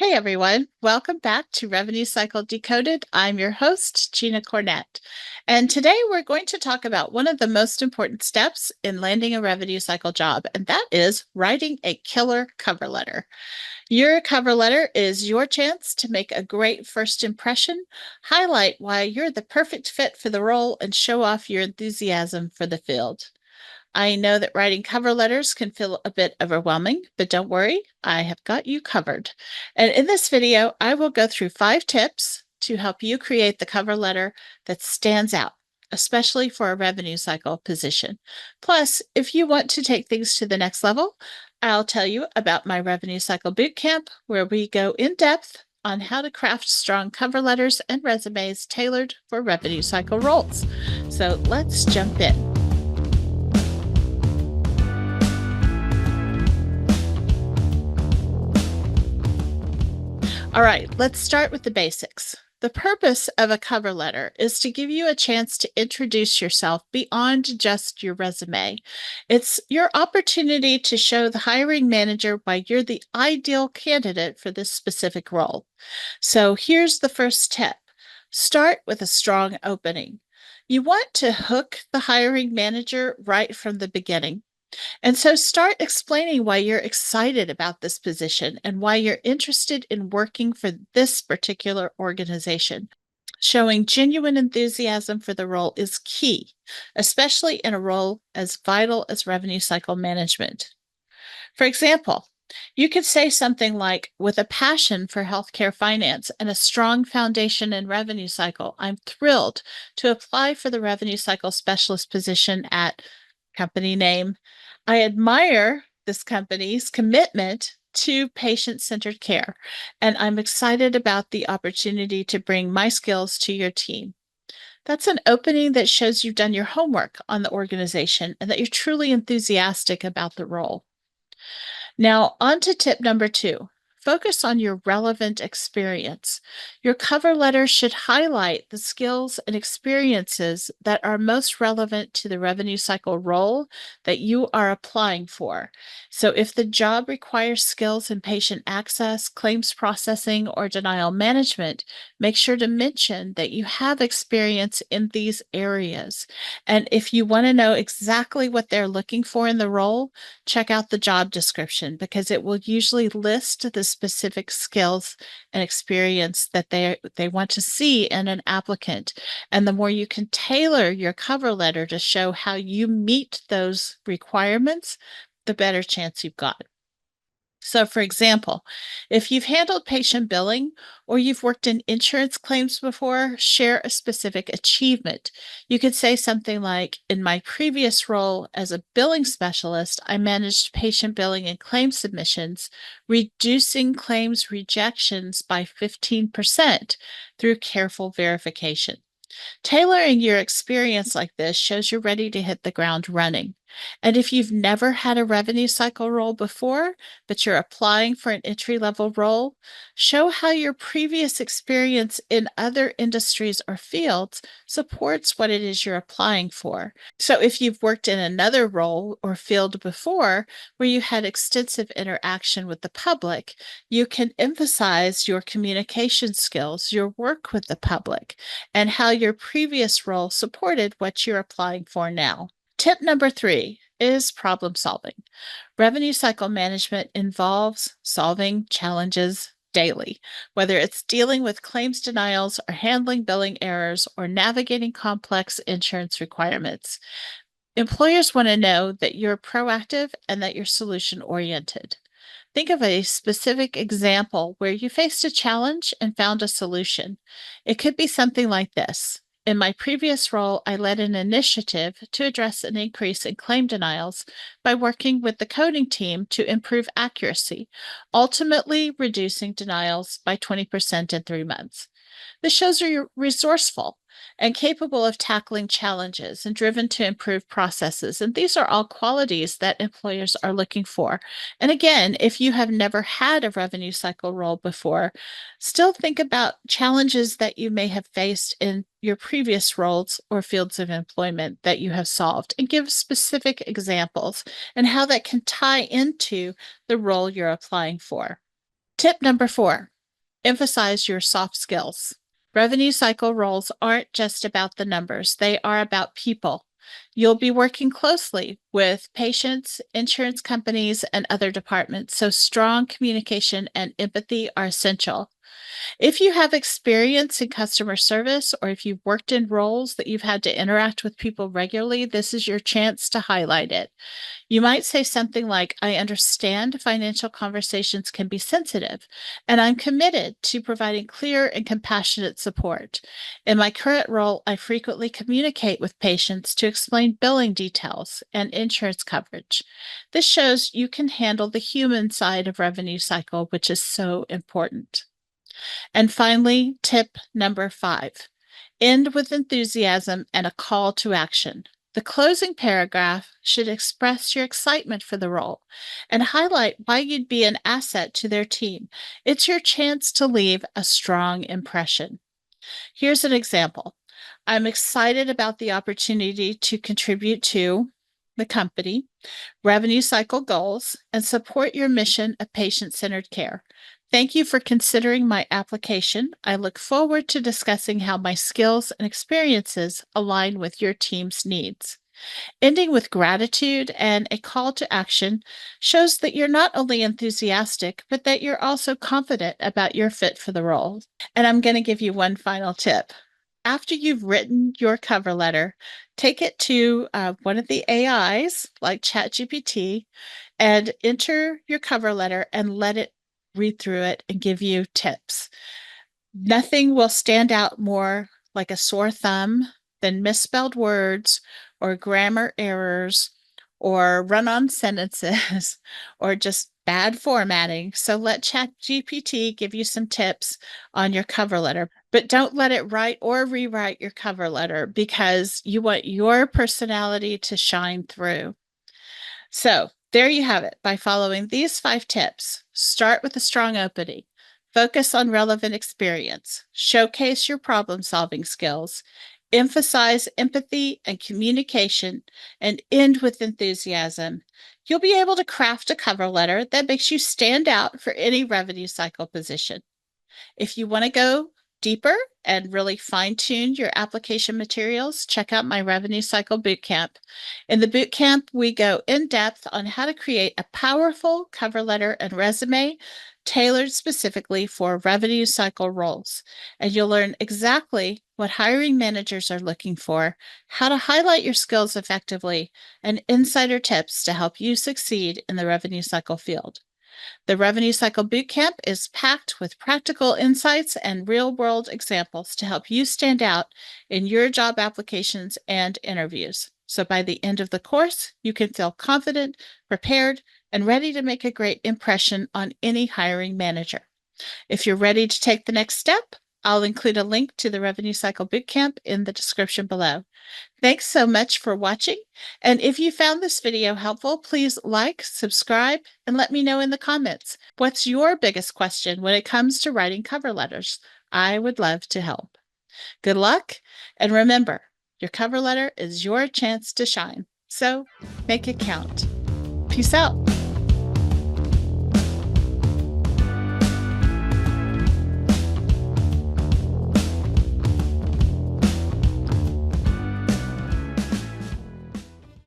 Hey everyone, welcome back to Revenue Cycle Decoded. I'm your host, Gina Cornett. And today we're going to talk about one of the most important steps in landing a revenue cycle job, and that is writing a killer cover letter. Your cover letter is your chance to make a great first impression, highlight why you're the perfect fit for the role, and show off your enthusiasm for the field. I know that writing cover letters can feel a bit overwhelming, but don't worry, I have got you covered. And in this video, I will go through 5 tips to help you create the cover letter that stands out, especially for a revenue cycle position. Plus, if you want to take things to the next level, I'll tell you about my revenue cycle bootcamp, where we go in depth on how to craft strong cover letters and resumes tailored for revenue cycle roles. So let's jump in. All right, let's start with the basics. The purpose of a cover letter is to give you a chance to introduce yourself beyond just your resume. It's your opportunity to show the hiring manager why you're the ideal candidate for this specific role. So here's the first tip. Start with a strong opening. You want to hook the hiring manager right from the beginning. And so start explaining why you're excited about this position and why you're interested in working for this particular organization. Showing genuine enthusiasm for the role is key, especially in a role as vital as revenue cycle management. For example, you could say something like, with a passion for healthcare finance and a strong foundation in revenue cycle, I'm thrilled to apply for the revenue cycle specialist position at company name. I admire this company's commitment to patient-centered care, and I'm excited about the opportunity to bring my skills to your team. That's an opening that shows you've done your homework on the organization and that you're truly enthusiastic about the role. Now, on to tip number 2. Focus on your relevant experience. Your cover letter should highlight the skills and experiences that are most relevant to the revenue cycle role that you are applying for. So, if the job requires skills in patient access, claims processing, or denial management, make sure to mention that you have experience in these areas. And if you want to know exactly what they're looking for in the role, check out the job description because it will usually list the specific skills and experience that they want to see in an applicant. And the more you can tailor your cover letter to show how you meet those requirements, the better chance you've got. So, for example, if you've handled patient billing or you've worked in insurance claims before, share a specific achievement. You could say something like, in my previous role as a billing specialist, I managed patient billing and claim submissions, reducing claims rejections by 15% through careful verification. Tailoring your experience like this shows you're ready to hit the ground running. And if you've never had a revenue cycle role before, but you're applying for an entry level role, show how your previous experience in other industries or fields supports what it is you're applying for. So if you've worked in another role or field before where you had extensive interaction with the public, you can emphasize your communication skills, your work with the public, and how your previous role supported what you're applying for now. Tip number 3 is problem solving. Revenue cycle management involves solving challenges daily, whether it's dealing with claims denials or handling billing errors or navigating complex insurance requirements. Employers want to know that you're proactive and that you're solution oriented. Think of a specific example where you faced a challenge and found a solution. It could be something like this. In my previous role, I led an initiative to address an increase in claim denials by working with the coding team to improve accuracy, ultimately reducing denials by 20% in 3 months. This shows you're resourceful and capable of tackling challenges and driven to improve processes. And these are all qualities that employers are looking for. And again, if you have never had a revenue cycle role before, still think about challenges that you may have faced in your previous roles or fields of employment that you have solved and give specific examples and how that can tie into the role you're applying for. Tip number 4. Emphasize your soft skills. Revenue cycle roles aren't just about the numbers, they are about people. You'll be working closely with patients, insurance companies, and other departments, so strong communication and empathy are essential. If you have experience in customer service or if you've worked in roles that you've had to interact with people regularly, this is your chance to highlight it. You might say something like, I understand financial conversations can be sensitive, and I'm committed to providing clear and compassionate support. In my current role, I frequently communicate with patients to explain billing details and insurance coverage. This shows you can handle the human side of revenue cycle, which is so important. And finally, tip number 5, end with enthusiasm and a call to action. The closing paragraph should express your excitement for the role and highlight why you'd be an asset to their team. It's your chance to leave a strong impression. Here's an example. I'm excited about the opportunity to contribute to the company, revenue cycle goals, and support your mission of patient-centered care. Thank you for considering my application. I look forward to discussing how my skills and experiences align with your team's needs. Ending with gratitude and a call to action shows that you're not only enthusiastic, but that you're also confident about your fit for the role. And I'm going to give you one final tip. After you've written your cover letter, take it to one of the AIs like ChatGPT and enter your cover letter and let it read through it and give you tips. Nothing will stand out more like a sore thumb than misspelled words or grammar errors or run on sentences or just bad formatting. So let ChatGPT give you some tips on your cover letter, but don't let it write or rewrite your cover letter because you want your personality to shine through. So there you have it. By following these 5 tips, start with a strong opening. Focus on relevant experience. Showcase your problem-solving skills. Emphasize empathy and communication, and end with enthusiasm. You'll be able to craft a cover letter that makes you stand out for any revenue cycle position. If you want to go deeper and really fine tune your application materials, check out my Revenue Cycle Bootcamp. In the bootcamp, we go in depth on how to create a powerful cover letter and resume tailored specifically for revenue cycle roles. And you'll learn exactly what hiring managers are looking for, how to highlight your skills effectively, and insider tips to help you succeed in the revenue cycle field. The Revenue Cycle Bootcamp is packed with practical insights and real-world examples to help you stand out in your job applications and interviews. So by the end of the course, you can feel confident, prepared, and ready to make a great impression on any hiring manager. If you're ready to take the next step, I'll include a link to the Revenue Cycle Bootcamp in the description below. Thanks so much for watching. And if you found this video helpful, please like, subscribe, and let me know in the comments. What's your biggest question when it comes to writing cover letters? I would love to help. Good luck. And remember, your cover letter is your chance to shine. So make it count. Peace out.